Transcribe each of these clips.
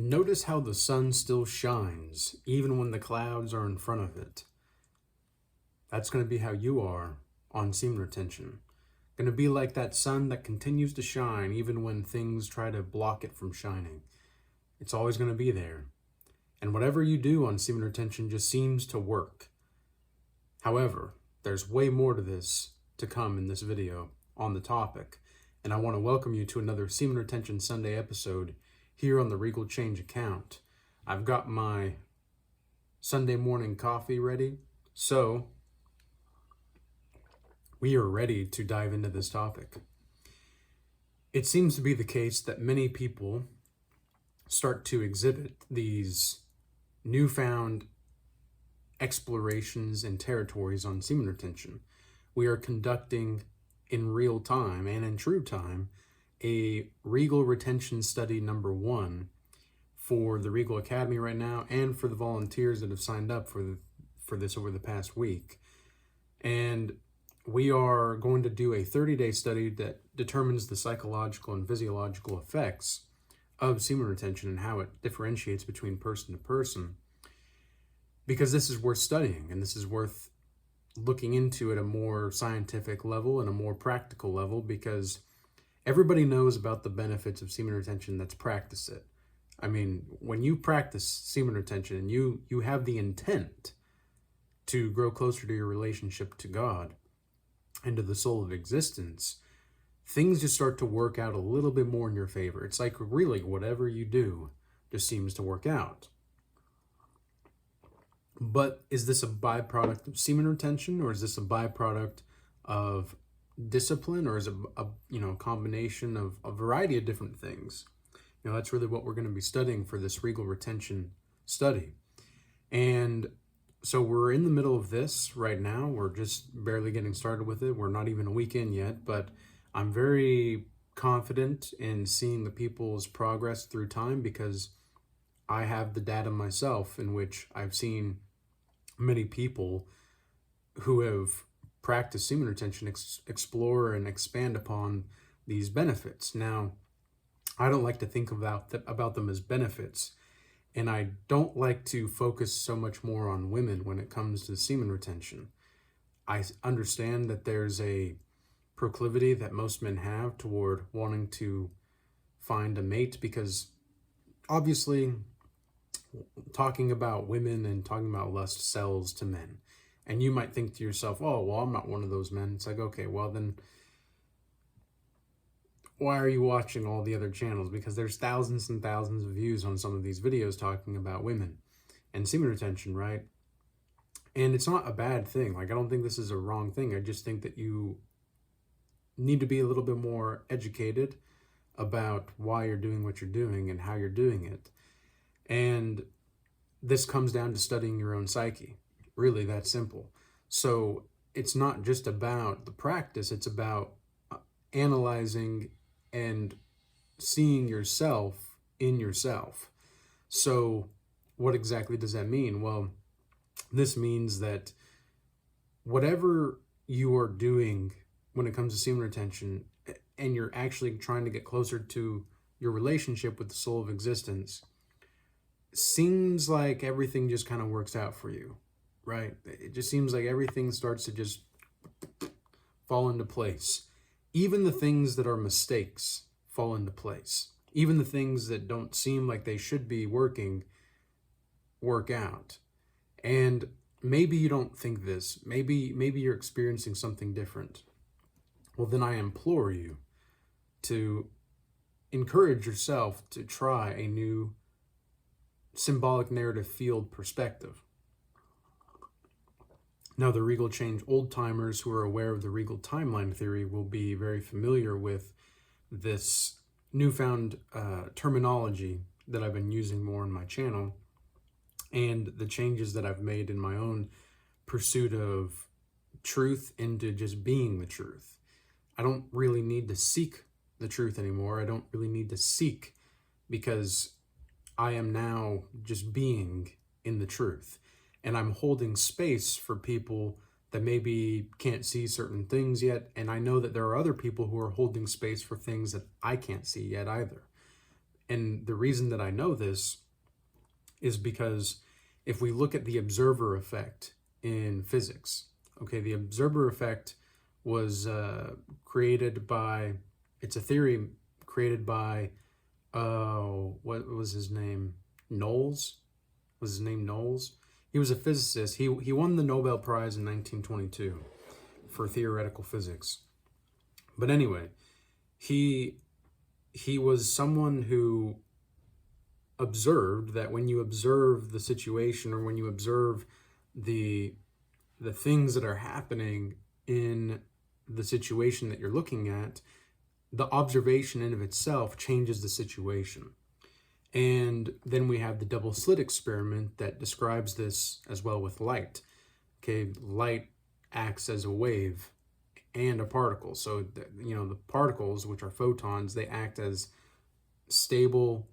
Notice how the sun still shines, even when the clouds are in front of it. That's going to be how you are on semen retention. Going to be like that sun that continues to shine even when things try to block it from shining. It's always going to be there. And whatever you do on semen retention just seems to work. However, there's way more to this to come in this video on the topic. And I want to welcome you to another Semen Retention Sunday episode here on the Regal Change account. I've got my Sunday morning coffee ready, so we are ready to dive into this topic. It seems to be the case that many people start to exhibit these newfound explorations and territories on semen retention. We are conducting in real time and in true time a Regal Retention Study number 1 for the Regal Academy right now and for the volunteers that have signed up for this over the past week. And we are going to do a 30-day study that determines the psychological and physiological effects of semen retention and how it differentiates between person to person. Because this is worth studying, and this is worth looking into at a more scientific level and a more practical level, because everybody knows about the benefits of semen retention that's practiced it. I mean, when you practice semen retention and you have the intent to grow closer to your relationship to God and to the soul of existence, things just start to work out a little bit more in your favor. It's like really whatever you do just seems to work out. But is this a byproduct of semen retention, or is this a byproduct of discipline, or is it a combination of a variety of different things? That's really what we're going to be studying for this Regal Retention study. And so we're in the middle of this right now. We're just barely getting started with it. We're not even a week in yet, but I'm very confident in seeing the people's progress through time, because I have the data myself in which I've seen many people who have practiced semen retention explore and expand upon these benefits. Now, I don't like to think about them as benefits, and I don't like to focus so much more on women when it comes to semen retention. I understand that there's a proclivity that most men have toward wanting to find a mate, because obviously talking about women and talking about lust sells to men. And you might think to yourself, oh, well, I'm not one of those men. It's like, okay, well then why are you watching all the other channels? Because there's thousands and thousands of views on some of these videos talking about women and semen retention, right? And it's not a bad thing. Like, I don't think this is a wrong thing. I just think that you need to be a little bit more educated about why you're doing what you're doing and how you're doing it. And this comes down to studying your own psyche. Really that simple. So it's not just about the practice, it's about analyzing and seeing yourself in yourself. So what exactly does that mean? Well, this means that whatever you are doing when it comes to semen retention, and you're actually trying to get closer to your relationship with the soul of existence, seems like everything just kind of works out for you, right? It just seems like everything starts to just fall into place. Even the things that are mistakes fall into place. Even the things that don't seem like they should be working, work out. And maybe you don't think this. Maybe you're experiencing something different. Well, then I implore you to encourage yourself to try a new symbolic narrative field perspective. Now, the Regal Change old-timers who are aware of the Regal timeline theory will be very familiar with this newfound terminology that I've been using more on my channel, and the changes that I've made in my own pursuit of truth into just being the truth. I don't really need to seek the truth anymore. I don't really need to seek, because I am now just being in the truth. And I'm holding space for people that maybe can't see certain things yet. And I know that there are other people who are holding space for things that I can't see yet either. And the reason that I know this is because if we look at the observer effect in physics, okay, the observer effect was created by, it's a theory created by, what was his name? Knowles? Was his name Knowles? He was a physicist. He won the Nobel Prize in 1922 for theoretical physics. But anyway, he was someone who observed that when you observe the situation, or when you observe the things that are happening in the situation that you're looking at, the observation in of itself changes the situation. And then we have the double slit experiment that describes this as well with light. Okay, light acts as a wave and a particle. So, the particles, which are photons, they act as stable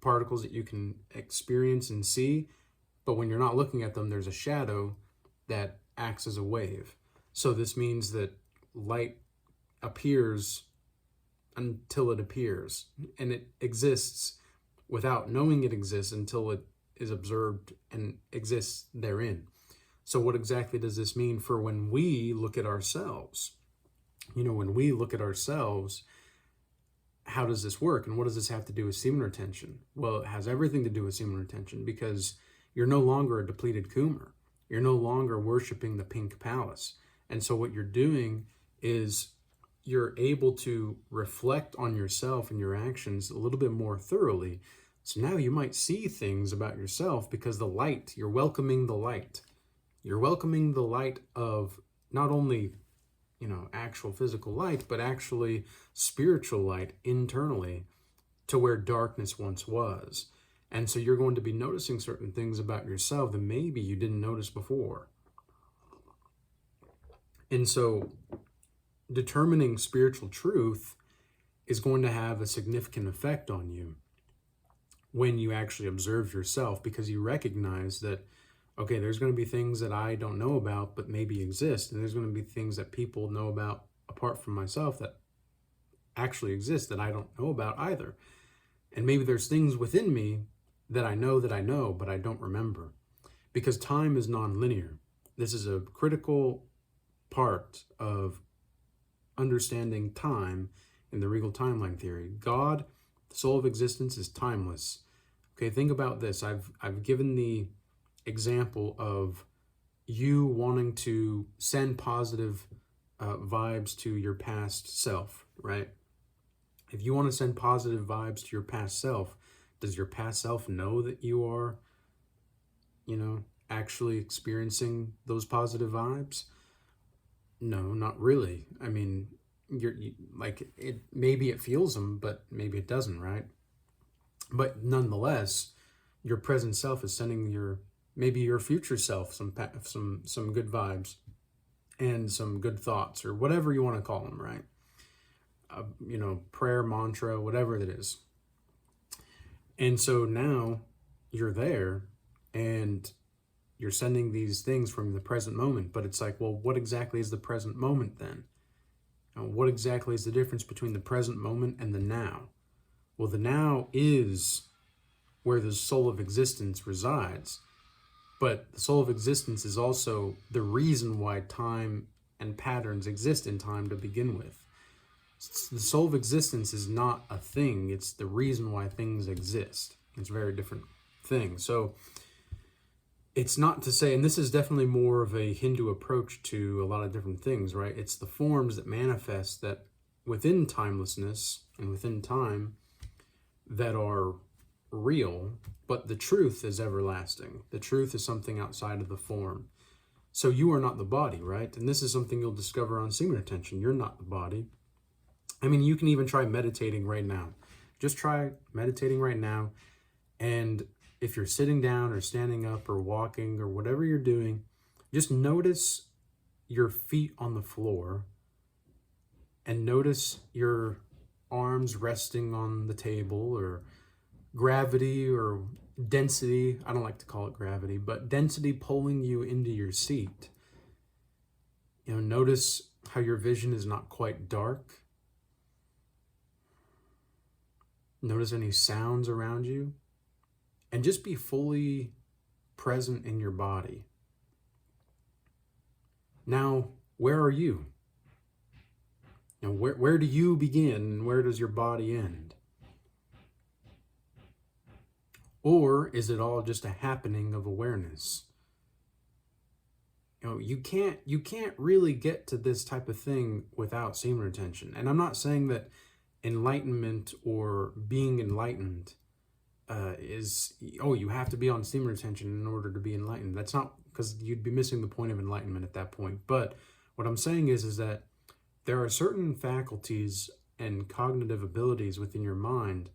particles that you can experience and see. But when you're not looking at them, there's a shadow that acts as a wave. So this means that light appears until it appears, and it exists without knowing it exists until it is observed and exists therein. So what exactly does this mean for when we look at ourselves? When we look at ourselves, how does this work? And what does this have to do with semen retention? Well, it has everything to do with semen retention, because you're no longer a depleted Coomer. You're no longer worshiping the pink palace. And so what you're doing is you're able to reflect on yourself and your actions a little bit more thoroughly. So now you might see things about yourself because the light, you're welcoming the light. You're welcoming the light of not only, actual physical light, but actually spiritual light internally to where darkness once was. And so you're going to be noticing certain things about yourself that maybe you didn't notice before. And so determining spiritual truth is going to have a significant effect on you when you actually observe yourself, because you recognize that, okay, there's going to be things that I don't know about but maybe exist, and there's going to be things that people know about apart from myself that actually exist that I don't know about either. And maybe there's things within me that I know, but I don't remember, because time is non-linear. This is a critical part of understanding time in the Regal timeline theory. God, the soul of existence, is timeless. Okay, think about this. I've given the example of you wanting to send positive vibes to your past self, right? If you want to send positive vibes to your past self, does your past self know that you are, actually experiencing those positive vibes? No, not really. I mean, maybe it feels them, but maybe it doesn't, right? But nonetheless, your present self is sending maybe your future self some good vibes and some good thoughts, or whatever you want to call them, right? Prayer, mantra, whatever it is. And so now you're there and you're sending these things from the present moment, but it's like, well, what exactly is the present moment then? What exactly is the difference between the present moment and the now? Well, the now is where the soul of existence resides, but the soul of existence is also the reason why time and patterns exist in time to begin with. The soul of existence is not a thing, it's the reason why things exist. It's a very different thing. So it's not to say, and this is definitely more of a Hindu approach to a lot of different things, right? It's the forms that manifest that within timelessness and within time that are real, but the truth is everlasting. The truth is something outside of the form. So you are not the body, right? And this is something you'll discover on semen retention. You're not the body. I mean, you can even try meditating right now. Just try meditating right now. And if you're sitting down or standing up or walking or whatever you're doing, just notice your feet on the floor and notice your arms resting on the table, or gravity or density. I don't like to call it gravity, but density pulling you into your seat. Notice how your vision is not quite dark. Notice any sounds around you, and just be fully present in your body. Now, where are you? Now, where do you begin and where does your body end? Or is it all just a happening of awareness? You can't really get to this type of thing without semen retention. And I'm not saying that enlightenment or being enlightened you have to be on semen retention in order to be enlightened. That's not, because you'd be missing the point of enlightenment at that point. But what I'm saying is that there are certain faculties and cognitive abilities within your mind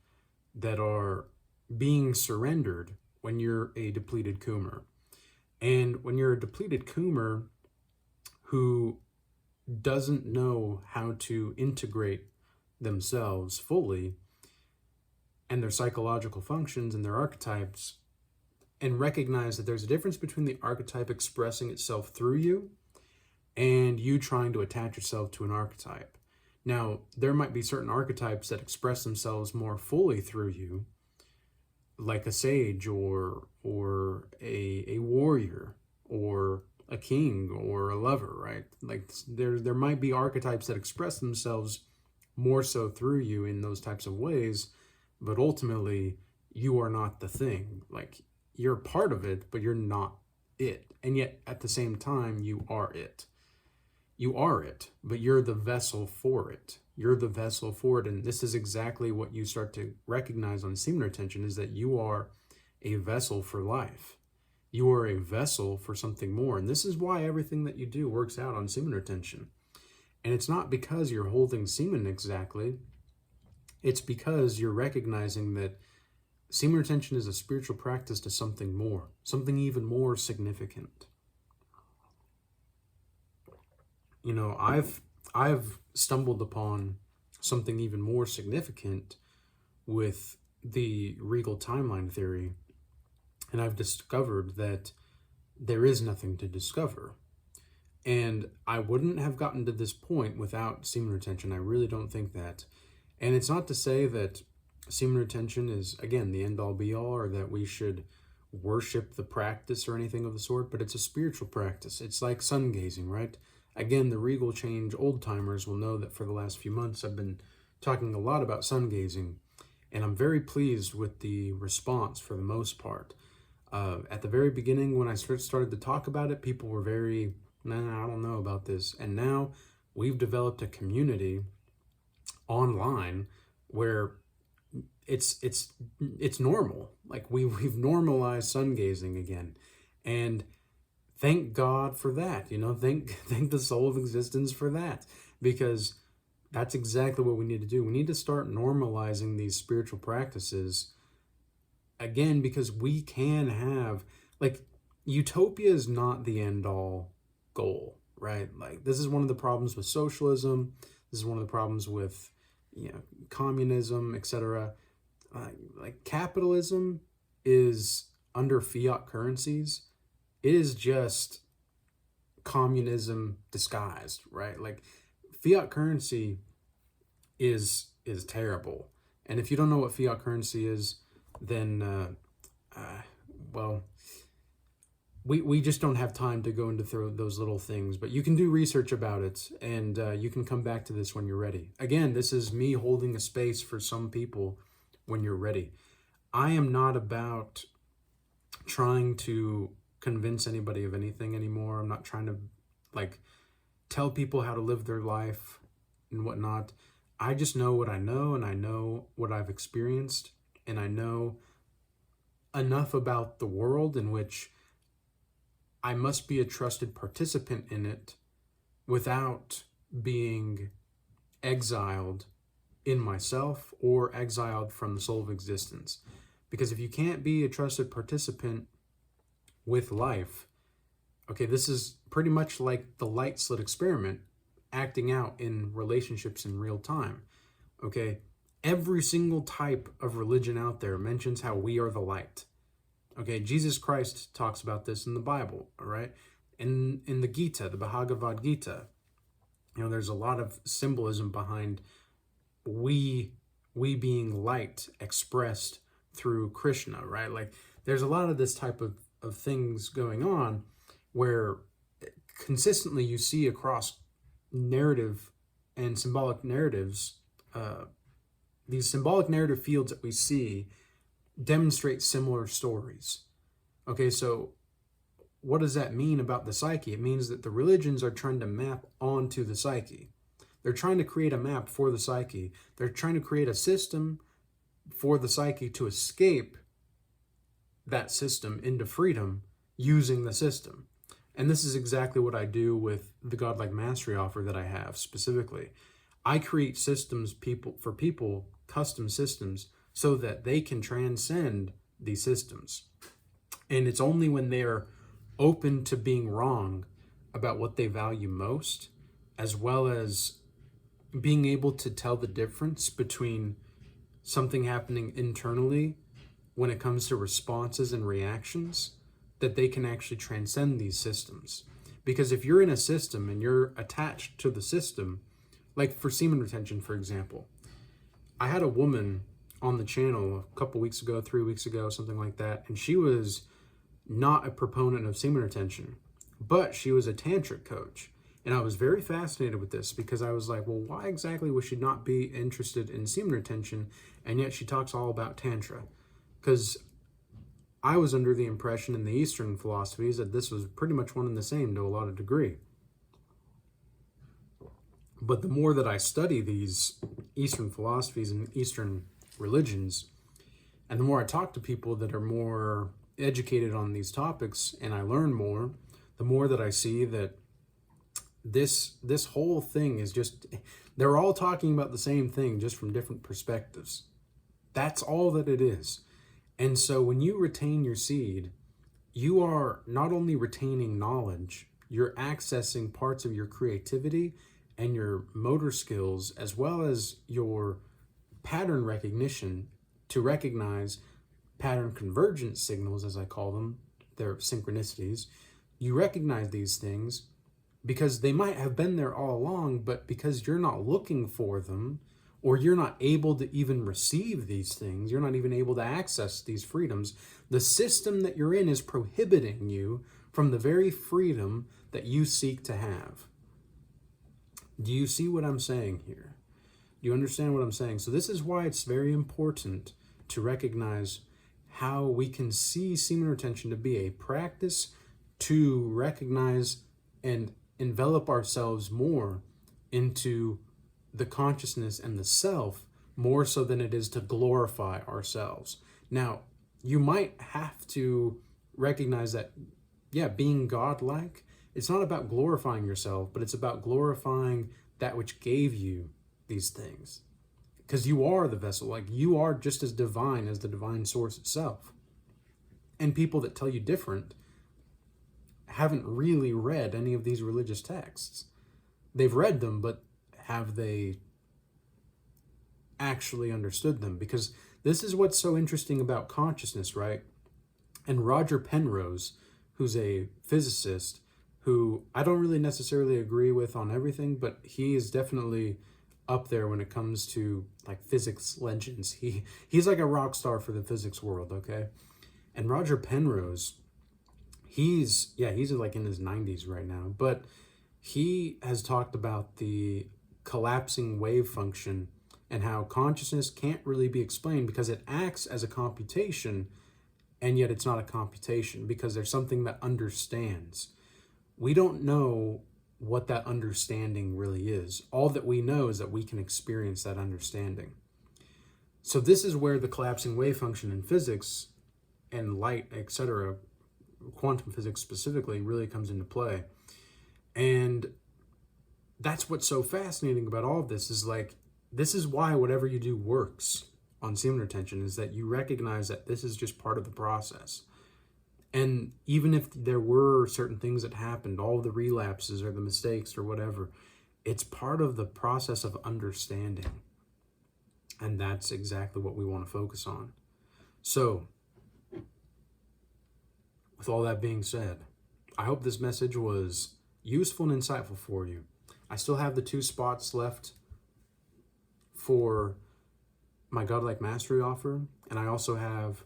that are being surrendered when you're a depleted coomer. And when you're a depleted coomer who doesn't know how to integrate themselves fully and their psychological functions and their archetypes, and recognize that there's a difference between the archetype expressing itself through you and you trying to attach yourself to an archetype. Now, there might be certain archetypes that express themselves more fully through you, like a sage or a warrior or a king or a lover, right? Like there might be archetypes that express themselves more so through you in those types of ways, but ultimately you are not the thing. Like, you're part of it, but you're not it. And yet at the same time, you are it. You are it, but you're the vessel for it. You're the vessel for it. And this is exactly what you start to recognize on semen retention, is that you are a vessel for life. You are a vessel for something more. And this is why everything that you do works out on semen retention. And it's not because you're holding semen exactly. It's because you're recognizing that semen retention is a spiritual practice to something more, something even more significant. I've stumbled upon something even more significant with the Regal timeline theory, and I've discovered that there is nothing to discover. And I wouldn't have gotten to this point without semen retention. I really don't think that. And it's not to say that semen retention is, again, the end-all be-all, or that we should worship the practice or anything of the sort, but it's a spiritual practice. It's like sun gazing, right? Again, the Regal Change old-timers will know that for the last few months I've been talking a lot about sun gazing, and I'm very pleased with the response for the most part. At the very beginning, when I started to talk about it, people were very, I don't know about this. And now we've developed a community online where it's normal. Like we've normalized sun gazing again. And thank God for that, thank the soul of existence for that, because that's exactly what we need to do. We need to start normalizing these spiritual practices again, because we can have, like, utopia is not the end all goal, right? Like, this is one of the problems with socialism. This is one of the problems with, communism, etc. Like capitalism is under fiat currencies. It is just communism disguised, right? Like, fiat currency is terrible. And if you don't know what fiat currency is, then we just don't have time to go into those little things. But you can do research about it, and you can come back to this when you're ready. Again, this is me holding a space for some people when you're ready. I am not about trying to convince anybody of anything anymore. I'm not trying to tell people how to live their life and whatnot. I just know what I know, and I know what I've experienced, and I know enough about the world in which I must be a trusted participant in it without being exiled in myself or exiled from the soul of existence. Because if you can't be a trusted participant with life, okay, this is pretty much like the light slit experiment acting out in relationships in real time. Okay, every single type of religion out there mentions how we are the light. Okay, Jesus Christ talks about this in the Bible, all right? In the Gita, the Bhagavad Gita, there's a lot of symbolism behind we we being light expressed through Krishna, right? Like there's a lot of this type of things going on where consistently you see across narrative and symbolic narratives, these symbolic narrative fields that we see demonstrate similar stories. Okay, so what does that mean about the psyche? It means that the religions are trying to map onto the psyche. They're trying to create a map for the psyche. They're trying to create a system for the psyche to escape that system into freedom using the system. And this is exactly what I do with the Godlike Mastery offer that I have specifically. I create systems for people, custom systems, so that they can transcend these systems. And it's only when they're open to being wrong about what they value most, as well as being able to tell the difference between something happening internally when it comes to responses and reactions, that they can actually transcend these systems. Because if you're in a system and you're attached to the system, like for semen retention, for example, I had a woman on the channel a couple weeks ago, 3 weeks ago, something like that, and she was not a proponent of semen retention, but she was a tantric coach. And I was very fascinated with this because I was like, well, why exactly would she not be interested in semen retention, and yet she talks all about tantra? Because I was under the impression in the Eastern philosophies that this was pretty much one and the same to a lot of degree. But the more that I study these Eastern philosophies and Eastern religions, and the more I talk to people that are more educated on these topics and I learn more, the more that I see that this whole thing is just, they're all talking about the same thing, just from different perspectives. That's all that it is. And so when you retain your seed, you are not only retaining knowledge, you're accessing parts of your creativity and your motor skills, as well as your pattern recognition to recognize pattern convergence signals, as I call them. They're synchronicities. You recognize these things because they might have been there all along, but because you're not looking for them, or you're not able to even receive these things, you're not even able to access these freedoms, the system that you're in is prohibiting you from the very freedom that you seek to have. Do you see what I'm saying here? Do you understand what I'm saying? So this is why it's very important to recognize how we can see semen retention to be a practice to recognize and envelop ourselves more into the consciousness and the self, more so than it is to glorify ourselves. Now, you might have to recognize that, yeah, being godlike, it's not about glorifying yourself, but it's about glorifying that which gave you these things. Because you are the vessel, like you are just as divine as the divine source itself. And people that tell you different haven't really read any of these religious texts. They've read them, but have they actually understood them? Because this is what's so interesting about consciousness, right? And Roger Penrose, who's a physicist, who I don't really necessarily agree with on everything, but he is definitely up there when it comes to like physics legends. He's like a rock star for the physics world, okay? And Roger Penrose, he's like in his 90s right now, but he has talked about the collapsing wave function and how consciousness can't really be explained because it acts as a computation, and yet it's not a computation because there's something that understands. We don't know what that understanding really is. All that we know is that we can experience that understanding. So this is where the collapsing wave function in physics and light, etc., quantum physics specifically, really comes into play. And that's what's so fascinating about all of this, is like, this is why whatever you do works on semen retention, is that you recognize that this is just part of the process. And even if there were certain things that happened, all the relapses or the mistakes or whatever, it's part of the process of understanding. And that's exactly what we want to focus on. So, with all that being said, I hope this message was useful and insightful for you. I still have the 2 spots left for my Godlike Mastery offer, and I also have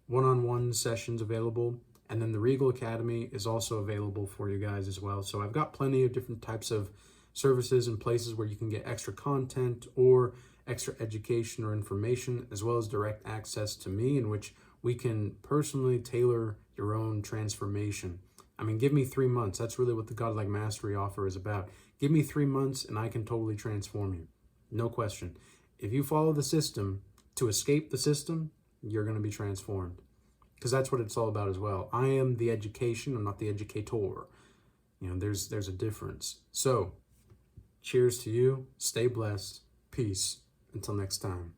one-on-one sessions available, and then the Regal Academy is also available for you guys as well. So I've got plenty of different types of services and places where you can get extra content or extra education or information, as well as direct access to me, in which we can personally tailor your own transformation. I mean, give me 3 months. That's really what the Godlike Mastery offer is about. Give me 3 months and I can totally transform you. No question. If you follow the system to escape the system, you're going to be transformed. Because that's what it's all about as well. I am the education, I'm not the educator. You know, there's a difference. So, cheers to you. Stay blessed. Peace. Until next time.